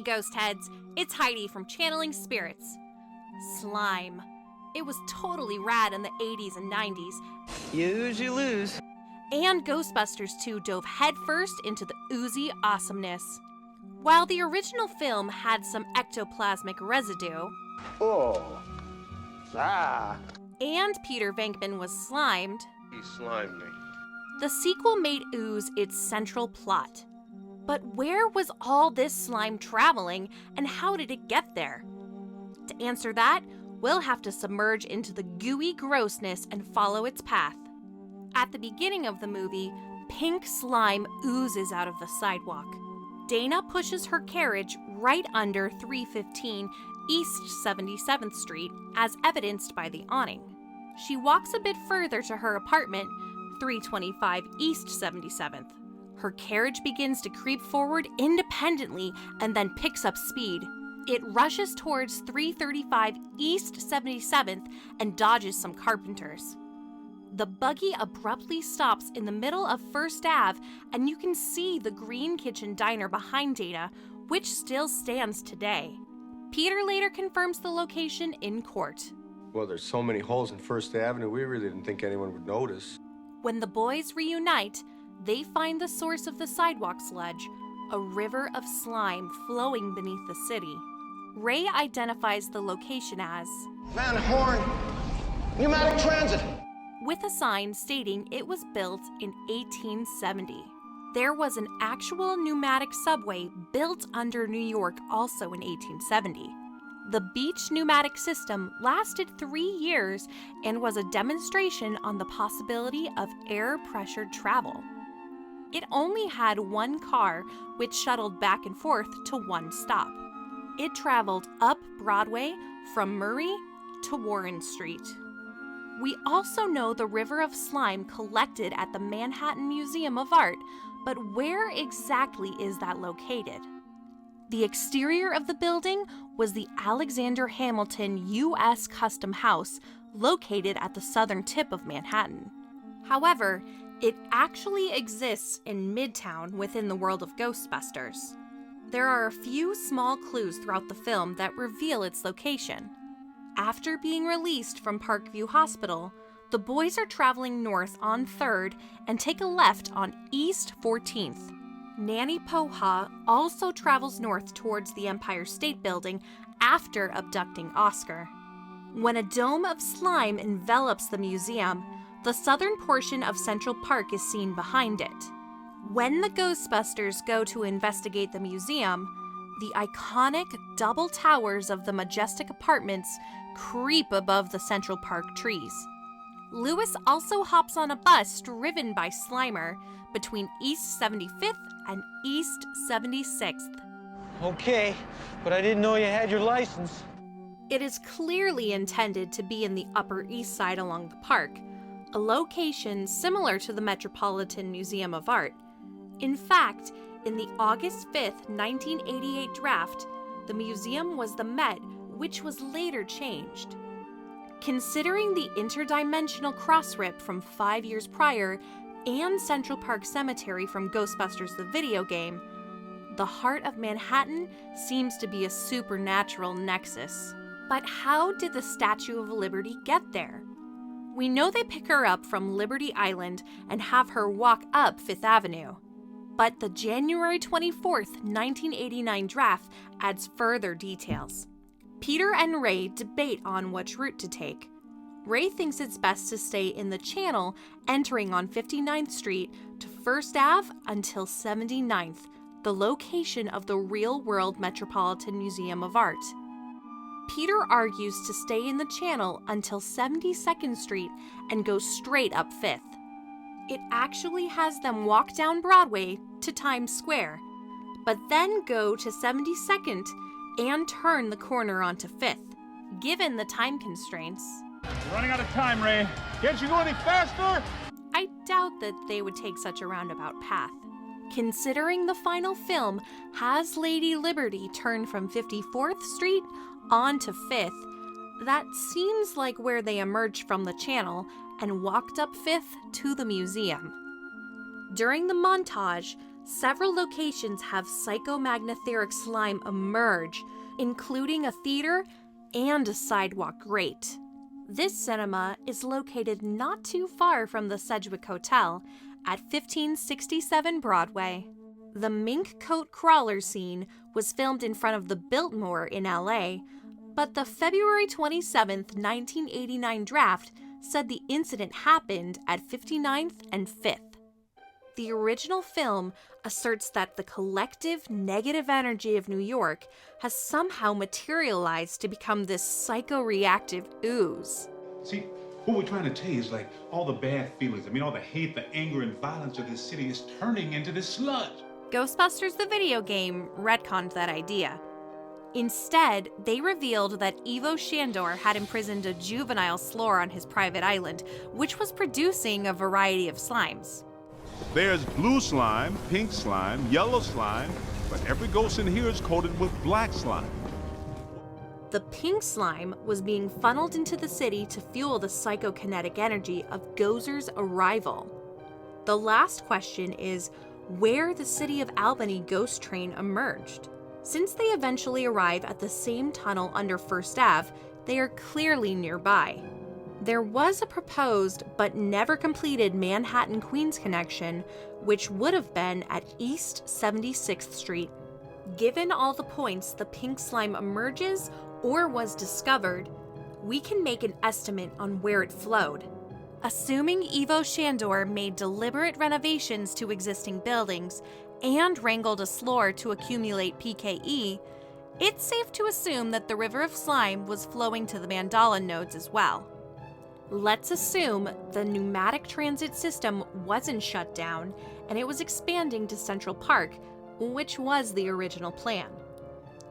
Ghost Heads, it's Heidi from Channeling Spirits. Slime. It was totally rad in the 80s and 90s. Use, you lose. And Ghostbusters II dove headfirst into the oozy awesomeness. While the original film had some ectoplasmic residue, and Peter Venkman was slimed, He slimed me. the sequel made ooze its central plot. But where was all this slime traveling, and how did it get there? To answer that, we'll have to submerge into the gooey grossness and follow its path. At the beginning of the movie, pink slime oozes out of the sidewalk. Dana pushes her carriage right under 315 East 77th Street, as evidenced by the awning. She walks a bit further to her apartment, 325 East 77th. Her carriage begins to creep forward independently and then picks up speed. It rushes towards 335 East 77th and dodges some carpenters. The buggy abruptly stops in the middle of First Ave, and you can see the Green Kitchen Diner behind Dana, which still stands today. Peter later confirms the location in court. Well, there's so many holes in First Avenue, we really didn't think anyone would notice. When the boys reunite, they find the source of the sidewalk sludge, a river of slime flowing beneath the city. Ray identifies the location as Van Horn, Pneumatic Transit. with a sign stating it was built in 1870. There was an actual pneumatic subway built under New York also in 1870. The beach pneumatic system lasted 3 years and was a demonstration on the possibility of air-pressured travel. It only had one car, which shuttled back and forth to one stop. It traveled up Broadway from Murray to Warren Street. We also know the river of slime collected at the Manhattan Museum of Art, but where exactly is that located? The exterior of the building was the Alexander Hamilton U.S. Custom House, located at the southern tip of Manhattan. However, it actually exists in Midtown within the world of Ghostbusters. There are a few small clues throughout the film that reveal its location. After being released from Parkview Hospital, the boys are traveling north on 3rd and take a left on East 14th. Nanny Poha also travels north towards the Empire State Building after abducting Oscar. When a dome of slime envelops the museum, the southern portion of Central Park is seen behind it. When the Ghostbusters go to investigate the museum, the iconic double towers of the majestic apartments creep above the Central Park trees. Lewis also hops on a bus driven by Slimer between East 75th and East 76th. Okay, but I didn't know you had your license. It is clearly intended to be in the Upper East Side along the park, a location similar to the Metropolitan Museum of Art. In fact, in the August 5th, 1988 draft, the museum was the Met, which was later changed. Considering the interdimensional cross-rip from 5 years prior and Central Park Cemetery from Ghostbusters the video game, the heart of Manhattan seems to be a supernatural nexus. But how did the Statue of Liberty get there? We know they pick her up from Liberty Island and have her walk up Fifth Avenue. But the January 24th, 1989 draft adds further details. Peter and Ray debate on which route to take. Ray thinks it's best to stay in the channel, entering on 59th Street to First Ave until 79th, the location of the real-world Metropolitan Museum of Art. Peter argues to stay in the channel until 72nd Street and go straight up 5th. It actually has them walk down Broadway to Times Square, but then go to 72nd and turn the corner onto 5th, given the time constraints. We're running out of time, Ray. Can't you go any faster? I doubt that they would take such a roundabout path. Considering the final film has Lady Liberty turn from 54th Street onto 5th, that seems like where they emerged from the channel and walked up 5th to the museum. During the montage, several locations have psychomagnetheric slime emerge, including a theater and a sidewalk grate. This cinema is located not too far from the Sedgwick Hotel at 1567 Broadway. The mink coat crawler scene was filmed in front of the Biltmore in LA, but the February 27, 1989 draft said the incident happened at 59th and 5th. The original film asserts that the collective negative energy of New York has somehow materialized to become this psychoreactive ooze. See, what we're trying to tell you is like all the bad feelings, all the hate, the anger, and violence of this city is turning into this sludge. Ghostbusters the video game retconned that idea. Instead, they revealed that Ivo Shandor had imprisoned a juvenile slore on his private island, which was producing a variety of slimes. There's blue slime, pink slime, yellow slime, but every ghost in here is coated with black slime. The pink slime was being funneled into the city to fuel the psychokinetic energy of Gozer's arrival. The last question is where the City of Albany ghost train emerged. Since they eventually arrive at the same tunnel under First Ave, they are clearly nearby. There was a proposed but never completed Manhattan-Queens connection, which would have been at East 76th Street. Given all the points the pink slime emerges or was discovered, we can make an estimate on where it flowed. Assuming Ivo Shandor made deliberate renovations to existing buildings and wrangled a slore to accumulate PKE, it's safe to assume that the river of slime was flowing to the mandala nodes as well. Let's assume the pneumatic transit system wasn't shut down and it was expanding to Central Park, which was the original plan.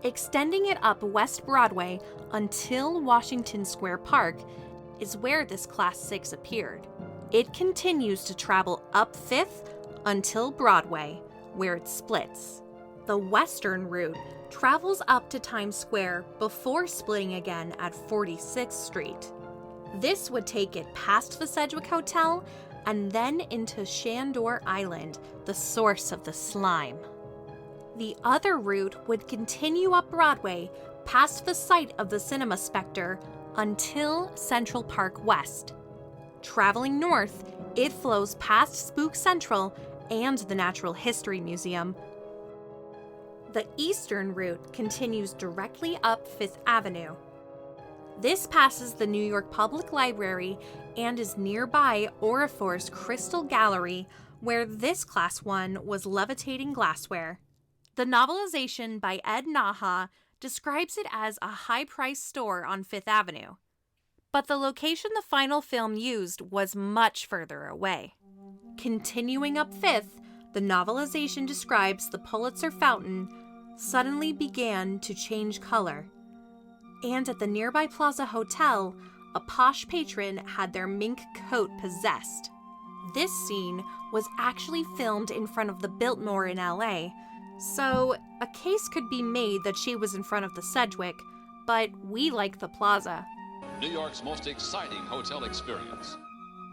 Extending it up West Broadway until Washington Square Park is where this Class 6 appeared. It continues to travel up 5th until Broadway, where it splits. The western route travels up to Times Square before splitting again at 46th Street. This would take it past the Sedgwick Hotel and then into Shandor Island, the source of the slime. The other route would continue up Broadway past the site of the Cinema Spectre until Central Park West. Traveling north, it flows past Spook Central and the Natural History Museum. The eastern route continues directly up Fifth Avenue. This passes the New York Public Library and is nearby Orifor's Crystal Gallery, where this Class 1 was levitating glassware. The novelization by Ed Naha describes it as a high-priced store on Fifth Avenue. But the location the final film used was much further away. Continuing up Fifth, the novelization describes the Pulitzer Fountain suddenly began to change color. And at the nearby Plaza Hotel, a posh patron had their mink coat possessed. This scene was actually filmed in front of the Biltmore in LA, so a case could be made that she was in front of the Sedgwick, but we like the Plaza. New York's most exciting hotel experience.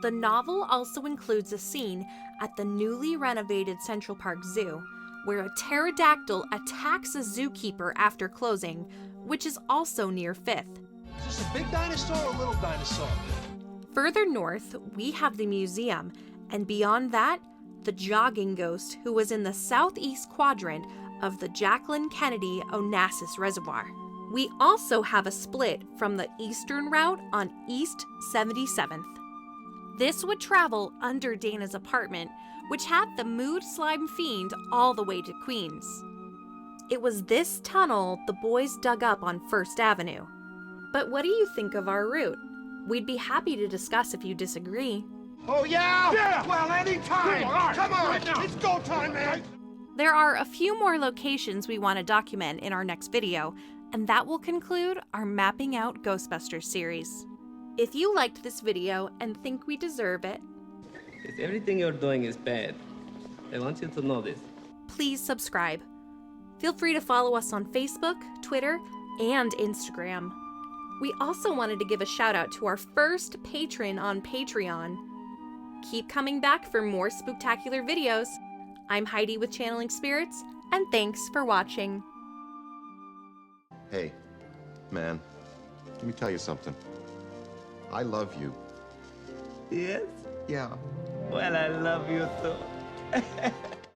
The novel also includes a scene at the newly renovated Central Park Zoo, where a pterodactyl attacks a zookeeper after closing, which is also near Fifth. Is this a big dinosaur or a little dinosaur? Further north, we have the museum, and beyond that, the jogging ghost who was in the southeast quadrant of the Jacqueline Kennedy Onassis Reservoir. We also have a split from the eastern route on East 77th. This would travel under Dana's apartment, which had the mood slime fiend all the way to Queens. It was this tunnel the boys dug up on First Avenue. But what do you think of our route? We'd be happy to discuss if you disagree. Oh, yeah? Yeah. Well, anytime. Come on. Right now. It's go time, man. There are a few more locations we want to document in our next video, and that will conclude our Mapping Out Ghostbusters series. If you liked this video and think we deserve it, if everything you're doing is bad, I want you to know this. Please subscribe. Feel free to follow us on Facebook, Twitter, and Instagram. We also wanted to give a shout out to our first patron on Patreon. Keep coming back for more spooktacular videos. I'm Heidi with Channeling Spirits, and thanks for watching. Hey, man, let me tell you something. I love you. Yes? Yeah. Well, I love you too.